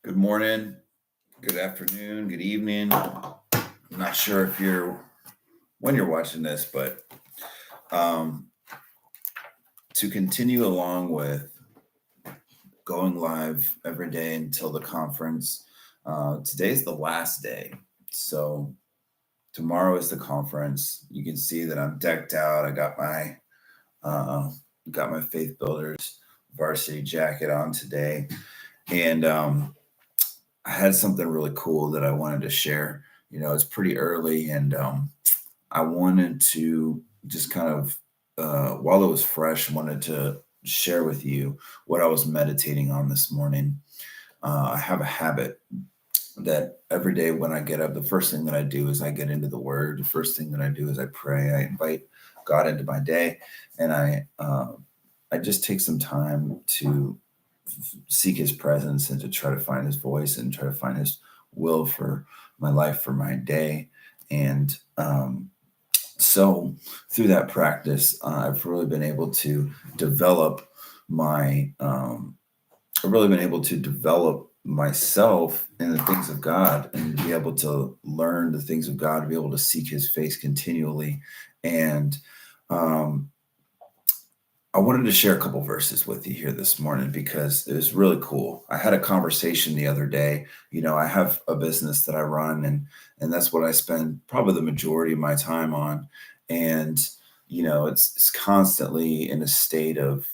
Good morning, good afternoon, good evening. I'm not sure if you're when you're watching this, but um, to continue along with going live every day until the conference, today's the last day. So tomorrow is the conference. You can see that I'm decked out. I uh, got my Faith Builders varsity jacket on today, and I had something really cool that I wanted to share. It's pretty early, and I wanted to just kind of, while it was fresh, wanted to share with you what I was meditating on this morning. I have a habit that every day when I get up, the first thing that I do is I get into the Word. The first thing that I do is I pray. I invite God into my day, and I just take some time to seek His presence and to try to find His voice and try to find His will for my life, for my day. And so through that practice, I've really been able to develop my I've really been able to develop myself in the things of God and be able to learn the things of God, to be able to seek His face continually. And um, I wanted to share a couple verses with you here this morning because it was really cool. I had a conversation the other day. I have a business that I run, and that's what I spend probably the majority of my time on. And it's constantly in a state of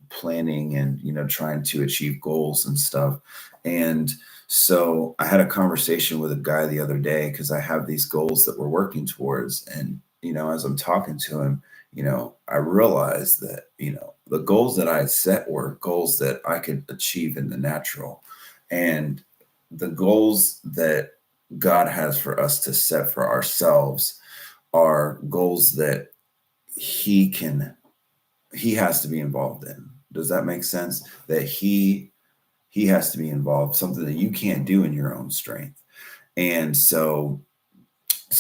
planning and trying to achieve goals and stuff. And so I had a conversation with a guy the other day because I have these goals that we're working towards, and as I'm talking to him, I realized that, the goals that I had set were goals that I could achieve in the natural. And the goals that God has for us to set for ourselves are goals that He can, He has to be involved in. Does that make sense? That He has to be involved, something that you can't do in your own strength. And so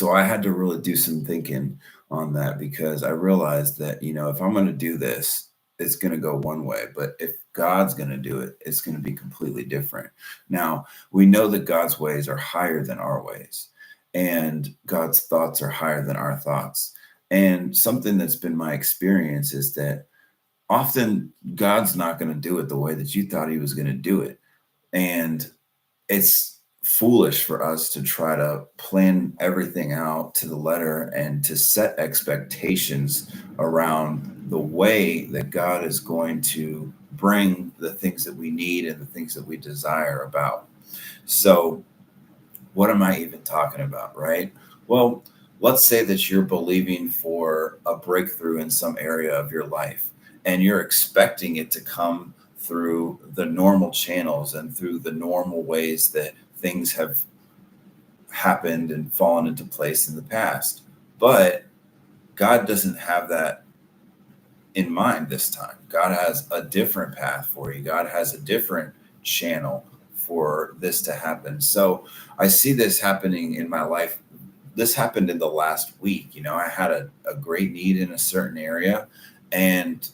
I had to really do some thinking on that because I realized that, if I'm going to do this, it's going to go one way. But if God's going to do it, it's going to be completely different. Now, we know that God's ways are higher than our ways, and God's thoughts are higher than our thoughts. And something that's been my experience is that often God's not going to do it the way that you thought He was going to do it. And it's foolish for us to try to plan everything out to the letter and to set expectations around the way that God is going to bring the things that we need and the things that we desire about. So, what am I even talking about, right? Well, let's say that you're believing for a breakthrough in some area of your life and you're expecting it to come through the normal channels and through the normal ways that things have happened and fallen into place in the past. But God doesn't have that in mind this time. God has a different path for you. God has a different channel for this to happen. So I see this happening in my life. This happened in the last week. I had a great need in a certain area, and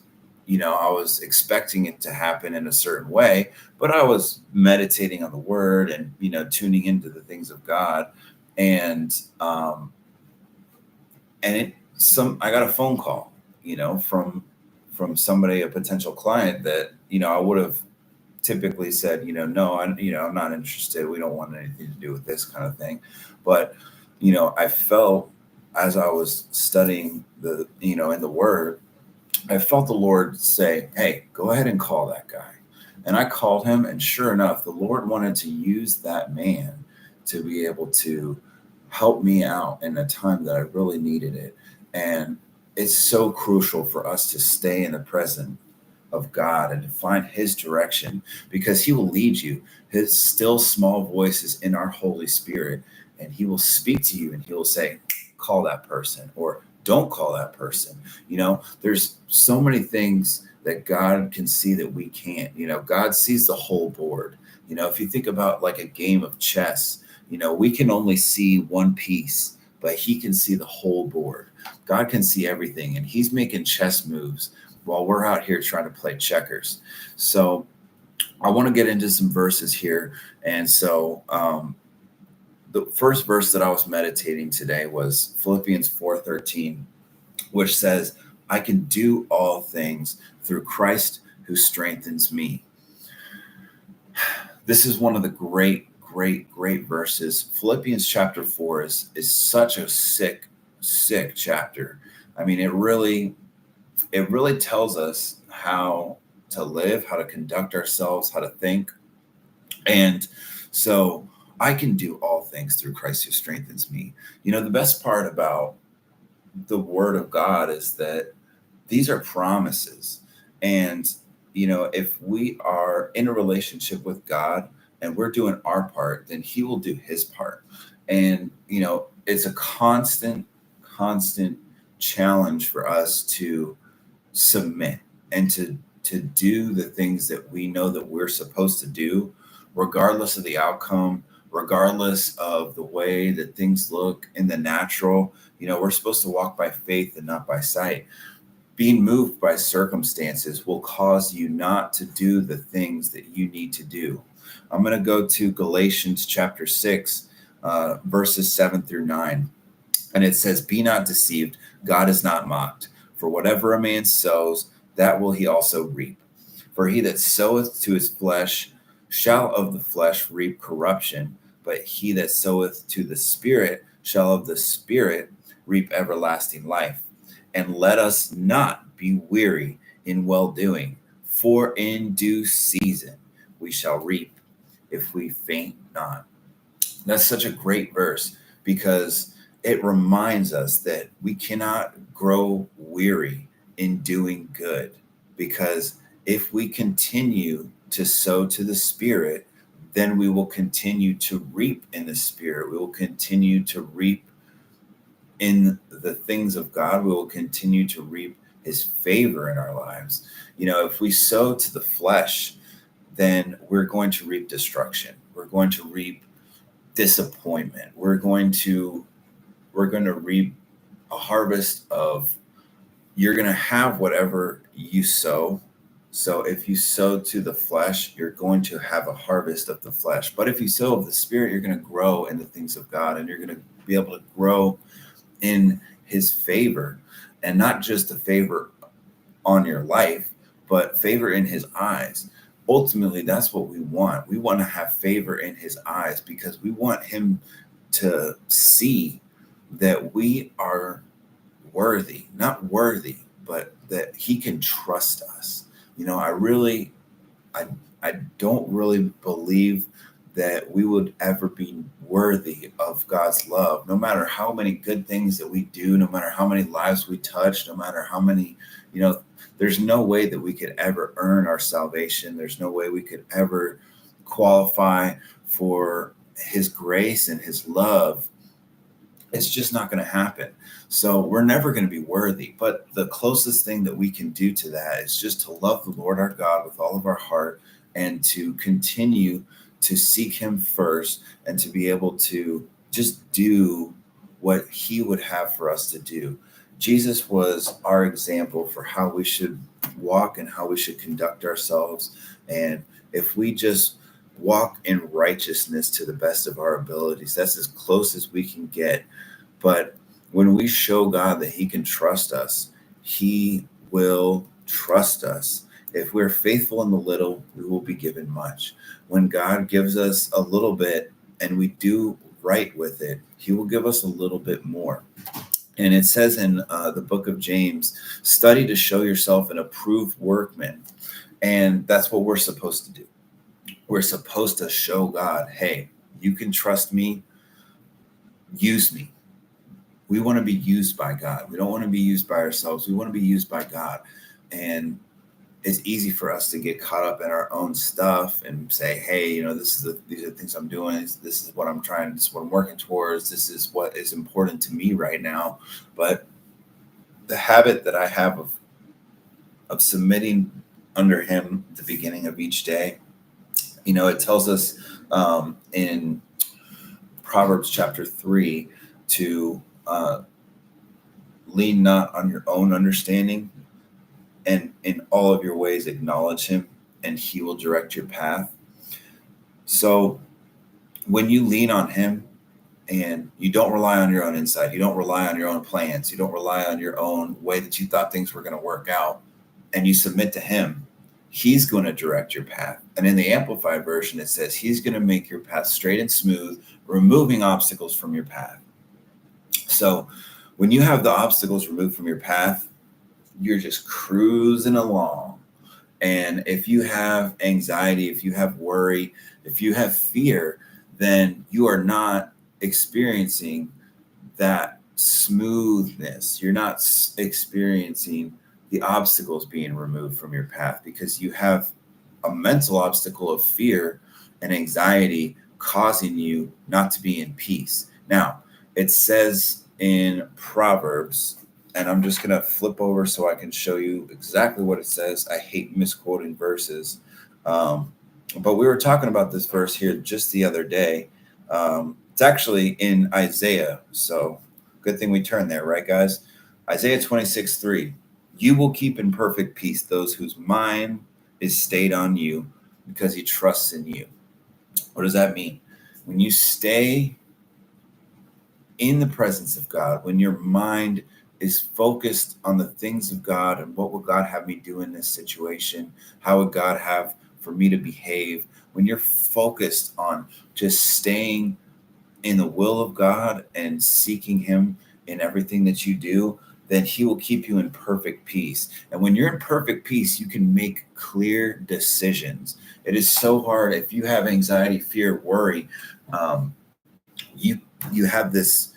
I was expecting it to happen in a certain way, but I was meditating on the word and tuning into the things of God. And um and it some I got a phone call, from somebody, a potential client that I would have typically said, no, I'm not interested. We don't want anything to do with this kind of thing. But I felt, as I was studying in the Word, I felt the Lord say, "Hey, go ahead and call that guy." And I called him, and sure enough, the Lord wanted to use that man to be able to help me out in a time that I really needed it. And it's so crucial for us to stay in the present of God and to find His direction, because He will lead you. His still small voice is in our Holy Spirit, and He will speak to you and He will say, call that person, or don't call that person. There's so many things that God can see that we can't. God sees the whole board. If you think about like a game of chess, we can only see one piece, but He can see the whole board. God can see everything, and He's making chess moves while we're out here trying to play checkers. So I want to get into some verses here. And so the first verse that I was meditating today was Philippians 4:13, which says, I can do all things through Christ who strengthens me. This is one of the great verses. Philippians chapter 4 is such a sick chapter. I mean, it really tells us how to live, how to conduct ourselves, how to think. And so I can do all things through Christ who strengthens me. The best part about the word of God is that these are promises. And, if we are in a relationship with God and we're doing our part, then He will do His part. And, it's a constant challenge for us to submit and to do the things that we know that we're supposed to do, regardless of the outcome, regardless of the way that things look in the natural. We're supposed to walk by faith and not by sight. Being moved by circumstances will cause you not to do the things that you need to do. I'm going to go to Galatians chapter 6, verses 7-9. And it says, Be not deceived, God is not mocked. For whatever a man sows, that will he also reap. For he that soweth to his flesh shall of the flesh reap corruption, but he that soweth to the Spirit shall of the Spirit reap everlasting life. And let us not be weary in well doing, for in due season we shall reap if we faint not. That's such a great verse because it reminds us that we cannot grow weary in doing good. Because if we continue to sow to the Spirit, then we will continue to reap in the Spirit. We will continue to reap in the things of God. We will continue to reap His favor in our lives. If we sow to the flesh, then we're going to reap destruction. We're going to reap disappointment. We're going to reap a harvest of, you're going to have whatever you sow. So if you sow to the flesh, you're going to have a harvest of the flesh. But if you sow of the Spirit, you're going to grow in the things of God, and you're going to be able to grow in His favor, and not just the favor on your life, but favor in His eyes. Ultimately, that's what we want. We want to have favor in His eyes because we want Him to see that we are worthy, not worthy, but that He can trust us. I don't really believe that we would ever be worthy of God's love, no matter how many good things that we do, no matter how many lives we touch, no matter how many, there's no way that we could ever earn our salvation. There's no way we could ever qualify for His grace and His love. It's just not going to happen. So we're never going to be worthy. But the closest thing that we can do to that is just to love the Lord our God with all of our heart and to continue to seek Him first and to be able to just do what He would have for us to do. Jesus was our example for how we should walk and how we should conduct ourselves. And if we just walk in righteousness to the best of our abilities, that's as close as we can get. But when we show God that He can trust us, He will trust us. If we're faithful in the little, we will be given much. When God gives us a little bit and we do right with it, He will give us a little bit more. And it says in the book of James, study to show yourself an approved workman. And that's what we're supposed to do. We're supposed to show God, hey, you can trust me, use me. We want to be used by God. We don't want to be used by ourselves. We want to be used by God. And it's easy for us to get caught up in our own stuff and say, hey, these are the things I'm doing. This is what I'm trying. This is what I'm working towards. This is what is important to me right now. But the habit that I have of submitting under Him at the beginning of each day, it tells us in Proverbs chapter 3 to lean not on your own understanding, and in all of your ways acknowledge Him, and he will direct your path. So when you lean on him and you don't rely on your own insight, you don't rely on your own plans, you don't rely on your own way that you thought things were going to work out, and you submit to him, he's going to direct your path. And in the Amplified version, it says he's going to make your path straight and smooth, removing obstacles from your path. So when you have the obstacles removed from your path, you're just cruising along. And if you have anxiety, if you have worry, if you have fear, then you are not experiencing that smoothness. You're not experiencing the obstacles being removed from your path because you have a mental obstacle of fear and anxiety causing you not to be in peace. Now, it says in Proverbs, and I'm just going to flip over so I can show you exactly what it says. I hate misquoting verses. But we were talking about this verse here just the other day. It's actually in Isaiah. So good thing we turned there, right, guys? Isaiah 26:3. You will keep in perfect peace those whose mind is stayed on you because he trusts in you. What does that mean? When you stay in the presence of God, when your mind is focused on the things of God and what will God have me do in this situation? How would God have for me to behave? When you're focused on just staying in the will of God and seeking him in everything that you do, then he will keep you in perfect peace. And when you're in perfect peace, you can make clear decisions. It is so hard if you have anxiety, fear, worry. You have this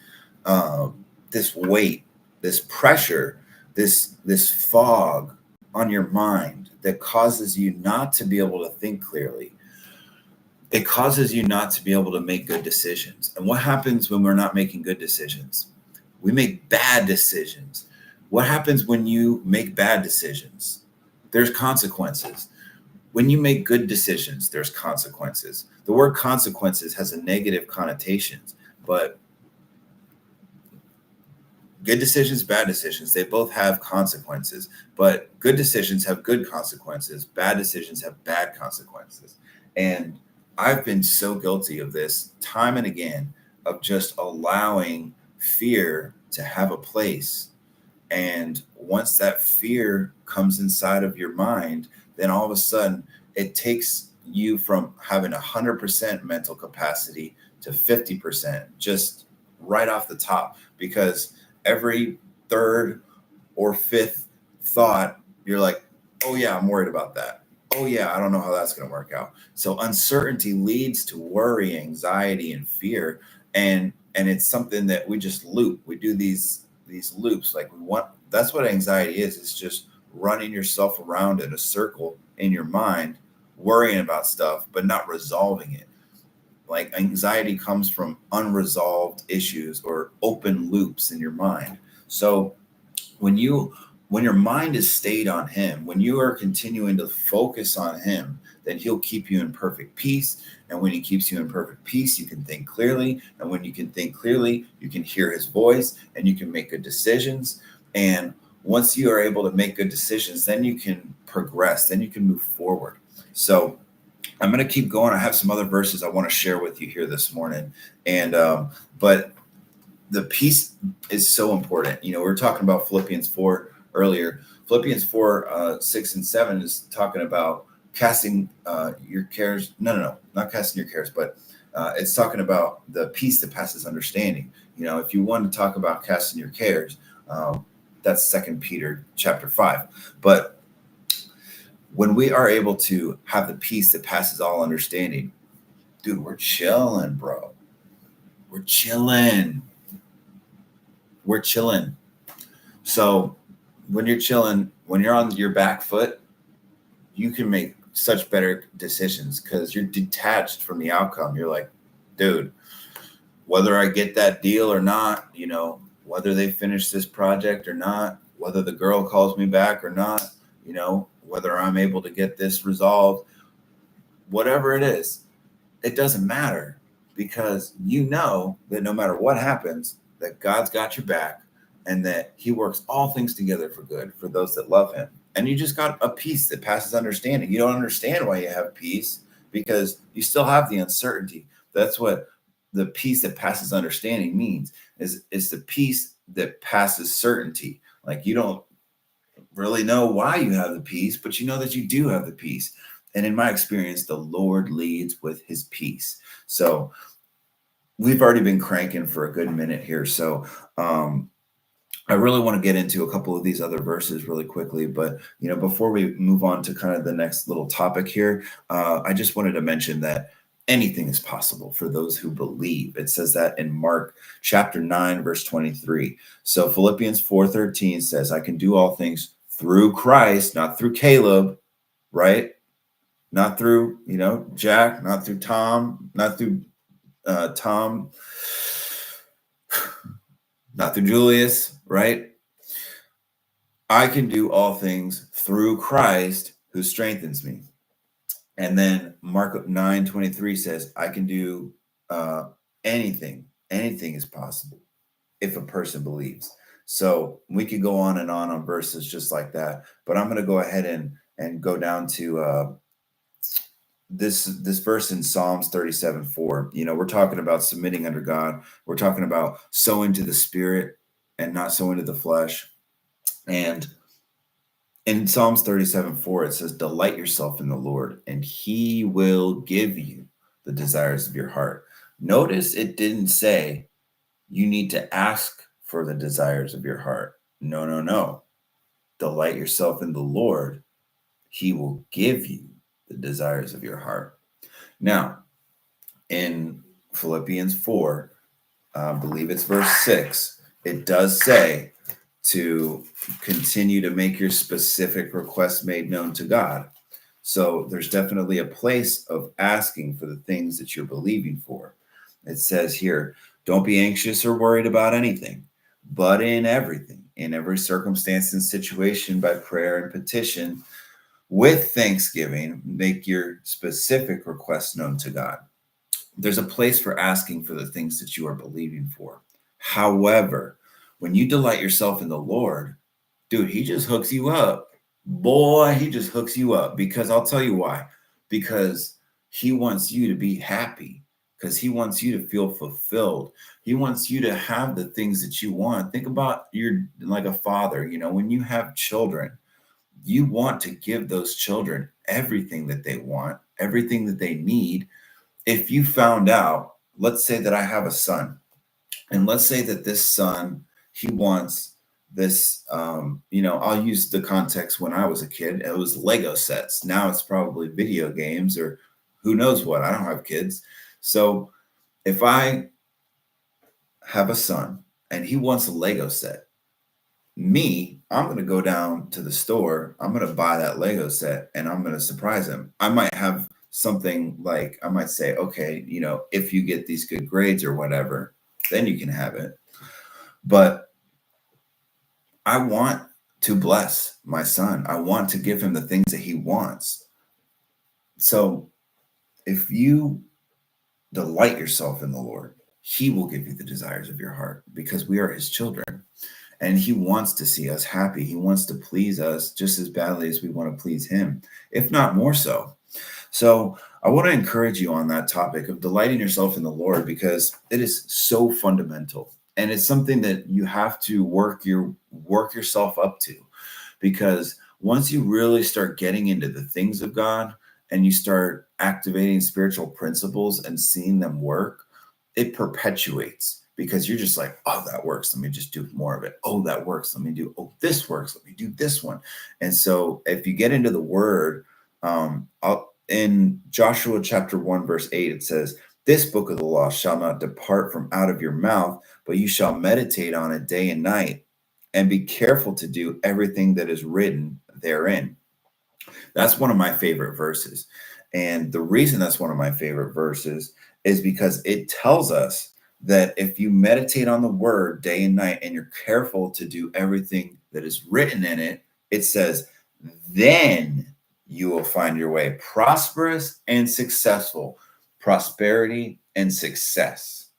this weight, this pressure, this fog on your mind that causes you not to be able to think clearly. It causes you not to be able to make good decisions. And what happens when we're not making good decisions? We make bad decisions. What happens when you make bad decisions? There's consequences. When you make good decisions, there's consequences. The word consequences has a negative connotation, but good decisions, bad decisions, they both have consequences. But good decisions have good consequences. Bad decisions have bad consequences. And I've been so guilty of this time and again, of just allowing fear to have a place. And once that fear comes inside of your mind, then all of a sudden it takes you from having 100% mental capacity to 50%, just right off the top, because every third or fifth thought, you're like, oh yeah, I'm worried about that. Oh yeah, I don't know how that's going to work out. So uncertainty leads to worry, anxiety, and fear. And it's something that we just loop. We do these loops. Like that's what anxiety is. It's just running yourself around in a circle in your mind, worrying about stuff, but not resolving it. Like anxiety comes from unresolved issues or open loops in your mind. So when your mind is stayed on him, when you are continuing to focus on him, then he'll keep you in perfect peace. And when he keeps you in perfect peace, you can think clearly. And when you can think clearly, you can hear his voice and you can make good decisions. And once you are able to make good decisions, then you can progress, then you can move forward. So I'm going to keep going. I have some other verses I want to share with you here this morning. And, but the peace is so important. You know, we were talking about Philippians 4 earlier. Philippians 4, 6 and 7 is talking about casting your cares. No, not casting your cares, but it's talking about the peace that passes understanding. You know, if you want to talk about casting your cares, that's 2 Peter chapter 5. But when we are able to have the peace that passes all understanding, dude, we're chilling, bro. We're chilling. We're chilling. So when you're chilling, when you're on your back foot, you can make such better decisions because you're detached from the outcome. You're like, dude, whether I get that deal or not, you know, whether they finish this project or not, whether the girl calls me back or not, you know, whether I'm able to get this resolved, whatever it is, it doesn't matter because you know that no matter what happens, that God's got your back and that he works all things together for good for those that love him. and you just got a peace that passes understanding. You don't understand why you have peace because you still have the uncertainty. That's what the peace that passes understanding means, is the peace that passes certainty. Like you don't really know why you have the peace, but you know that you do have the peace. And in my experience, the Lord leads with his peace. So we've already been cranking for a good minute here. So I really want to get into a couple of these other verses really quickly, but before we move on to kind of the next little topic here, I just wanted to mention that anything is possible for those who believe. It says that in Mark chapter 9, verse 23. So Philippians 4:13 says, I can do all things through Christ, not through Caleb, right? Not through, Jack, not through Tom, not through Tom, not through Julius, right? I can do all things through Christ who strengthens me. And then Mark 9:23 says, I can do anything. Anything is possible if a person believes. So we could go on verses just like that. But I'm going to go ahead and go down to this verse in Psalms 37:4. We're talking about submitting under God. We're talking about sowing to the spirit and not sowing to the flesh. And in Psalms 37:4, it says, delight yourself in the Lord, and he will give you the desires of your heart. Notice it didn't say you need to ask for the desires of your heart. No, no, no. Delight yourself in the Lord. He will give you the desires of your heart. Now, in Philippians 4, I believe it's verse 6, it does say to continue to make your specific requests made known to God. So there's definitely a place of asking for the things that you're believing for. It says here, don't be anxious or worried about anything, but in everything, in every circumstance and situation, by prayer and petition, with thanksgiving, make your specific requests known to God. There's a place for asking for the things that you are believing for. However, when you delight yourself in the Lord, dude, he just hooks you up. Boy, he just hooks you up, because I'll tell you why. Because he wants you to be happy, because he wants you to feel fulfilled. He wants you to have the things that you want. Think about you're like a father, when you have children, you want to give those children everything that they want, everything that they need. If you found out, let's say that I have a son, and let's say that this son, he wants this, I'll use the context when I was a kid, it was Lego sets. Now it's probably video games or who knows what. I don't have kids. So if I have a son and he wants a Lego set, I'm going to go down to the store. I'm going to buy that Lego set and I'm going to surprise him. I might have something like, I might say, okay, if you get these good grades or whatever, then you can have it. But I want to bless my son. I want to give him the things that he wants. So if you delight yourself in the Lord, he will give you the desires of your heart, because we are his children. And he wants to see us happy. He wants to please us just as badly as we want to please him, if not more so. So I want to encourage you on that topic of delighting yourself in the Lord, because it is so fundamental. And it's something that you have to work yourself up to, because once you really start getting into the things of God and you start activating spiritual principles and seeing them work, it perpetuates, because you're just like, oh, that works. Let me just do more of it. Oh, that works. Let me do, oh, this works. Let me do this one. And so if you get into the word, in Joshua chapter 1, verse 8, it says, this book of the law shall not depart from out of your mouth, but you shall meditate on it day and night, and be careful to do everything that is written therein. That's one of my favorite verses. And the reason that's one of my favorite verses is because it tells us that if you meditate on the word day and night and you're careful to do everything that is written in it, it says, then you will find your way prosperous and successful. Prosperity and success.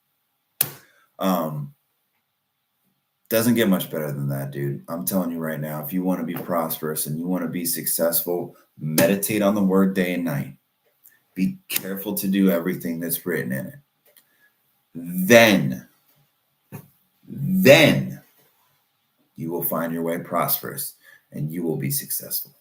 Doesn't get much better than that, dude. I'm telling you right now, if you want to be prosperous and you want to be successful, meditate on the word day and night. Be careful to do everything that's written in it. Then you will find your way prosperous and you will be successful.